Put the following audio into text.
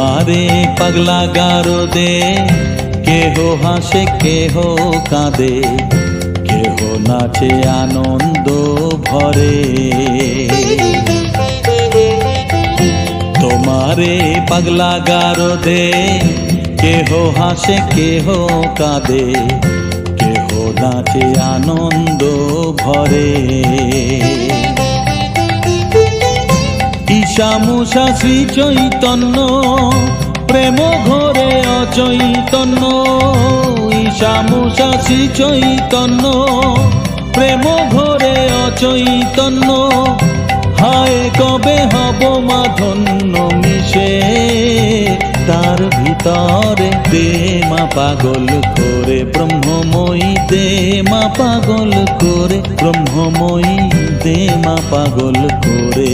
তোমারে পাগলা গারদে কেহ হাসে কেহ কাঁদে, কেহ নাচে আনন্দ ভরে। তোমারে পাগলা গারদে কেহ হাসে কেহ কাঁদে, কেহ নাচে আনন্দ ভরে। ঈশা মুষা শ্রী চৈতন্য প্রেম ঘরে অচৈতন্য। ঈশা মুষা শ্রী চৈতন্য প্রেম ঘরে অচৈতন্য। হায় কবে হব মা ধন্য মিশে তার ভিতরে। দে মা পাগল করে ব্রহ্মময়ী, দে মা পাগল করে ব্রহ্মময়ী, দে মা পাগল করে।